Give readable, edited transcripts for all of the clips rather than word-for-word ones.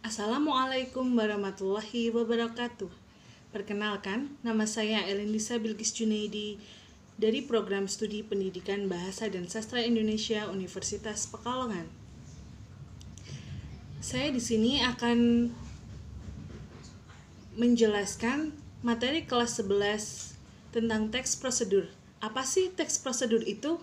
Assalamualaikum warahmatullahi wabarakatuh. Perkenalkan, nama saya Elindisa Bilqis Junaidi dari Program Studi Pendidikan Bahasa dan Sastra Indonesia Universitas Pekalongan. Saya di sini akan menjelaskan materi kelas 11 tentang teks prosedur. Apa sih teks prosedur itu?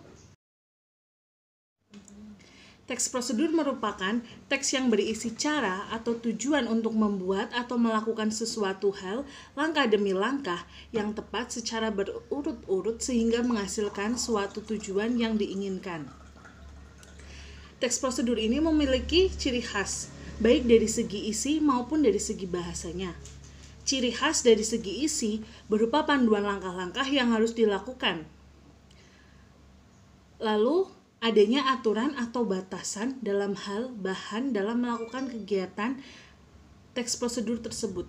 Teks prosedur merupakan teks yang berisi cara atau tujuan untuk membuat atau melakukan sesuatu hal langkah demi langkah yang tepat secara berurut-urut sehingga menghasilkan suatu tujuan yang diinginkan. Teks prosedur ini memiliki ciri khas, baik dari segi isi maupun dari segi bahasanya. Ciri khas dari segi isi berupa panduan langkah-langkah yang harus dilakukan. Lalu, adanya aturan atau batasan dalam hal bahan dalam melakukan kegiatan teks prosedur tersebut.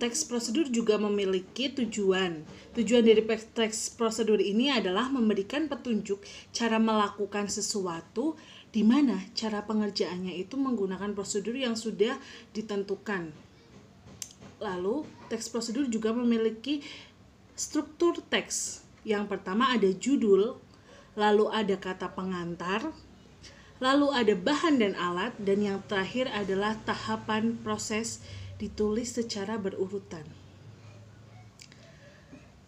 Teks prosedur juga memiliki tujuan. Tujuan dari teks prosedur ini adalah memberikan petunjuk cara melakukan sesuatu di mana cara pengerjaannya itu menggunakan prosedur yang sudah ditentukan. Lalu, teks prosedur juga memiliki struktur teks. Yang pertama ada judul, lalu ada kata pengantar, lalu ada bahan dan alat, dan yang terakhir adalah tahapan proses ditulis secara berurutan.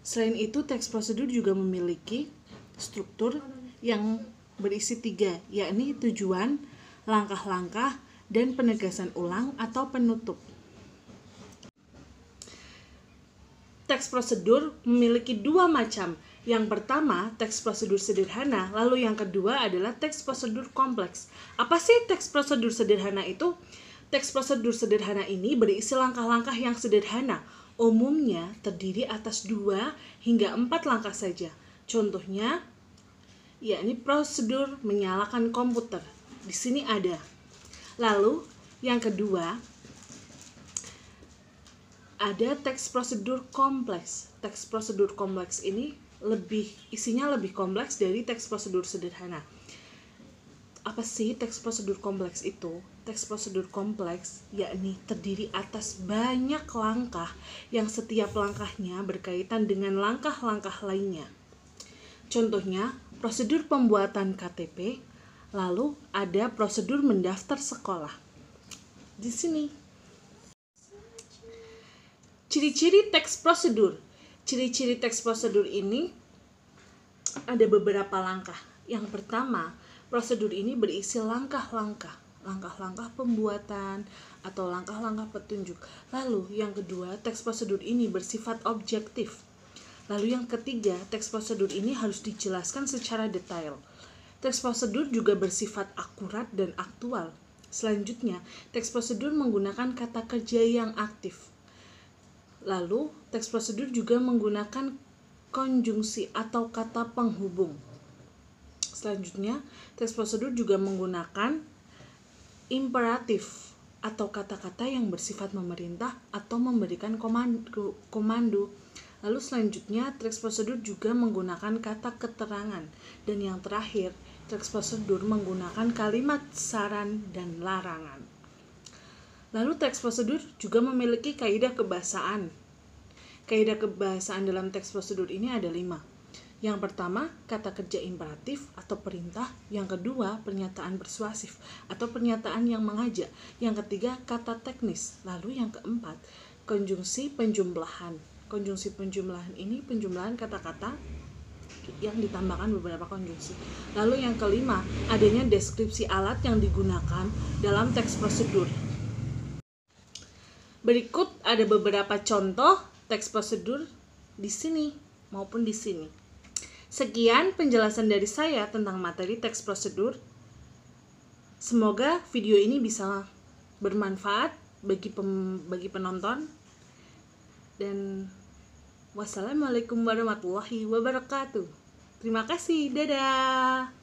Selain itu, teks prosedur juga memiliki struktur yang berisi 3, yakni tujuan, langkah-langkah, dan penegasan ulang atau penutup. Teks prosedur memiliki 2 macam. Yang pertama, teks prosedur sederhana, lalu yang kedua adalah teks prosedur kompleks. Apa sih teks prosedur sederhana itu? Teks prosedur sederhana ini berisi langkah-langkah yang sederhana, umumnya terdiri atas 2 hingga 4 langkah saja. Contohnya, yakni prosedur menyalakan komputer. Di sini ada. Lalu, yang kedua, ada teks prosedur kompleks. Teks prosedur kompleks ini isinya lebih kompleks dari teks prosedur sederhana. Apa sih teks prosedur kompleks itu? Teks prosedur kompleks yakni terdiri atas banyak langkah yang setiap langkahnya berkaitan dengan langkah-langkah lainnya. Contohnya, prosedur pembuatan KTP, lalu ada prosedur mendaftar sekolah. Di sini. Ciri-ciri teks prosedur. Ciri-ciri teks prosedur ini ada beberapa langkah. Yang pertama, prosedur ini berisi langkah-langkah pembuatan atau langkah-langkah petunjuk. Lalu yang kedua, teks prosedur ini bersifat objektif. Lalu yang ketiga, teks prosedur ini harus dijelaskan secara detail. Teks prosedur juga bersifat akurat dan aktual. Selanjutnya, teks prosedur menggunakan kata kerja yang aktif. Lalu, teks prosedur juga menggunakan konjungsi atau kata penghubung. Selanjutnya, teks prosedur juga menggunakan imperatif atau kata-kata yang bersifat memerintah atau memberikan komando. Lalu selanjutnya, teks prosedur juga menggunakan kata keterangan. Dan yang terakhir, teks prosedur menggunakan kalimat saran dan larangan. Lalu teks prosedur juga memiliki kaidah kebahasaan. Kaidah kebahasaan dalam teks prosedur ini ada 5. Yang pertama, kata kerja imperatif atau perintah. Yang kedua, pernyataan persuasif atau pernyataan yang mengajak. Yang ketiga, kata teknis. Lalu yang keempat, konjungsi penjumlahan. Konjungsi penjumlahan ini penjumlahan kata-kata yang ditambahkan beberapa konjungsi. Lalu yang kelima, adanya deskripsi alat yang digunakan dalam teks prosedur. Berikut ada beberapa contoh teks prosedur di sini maupun di sini. Sekian penjelasan dari saya tentang materi teks prosedur. Semoga video ini bisa bermanfaat bagi penonton. Dan wassalamualaikum warahmatullahi wabarakatuh. Terima kasih. Dadah.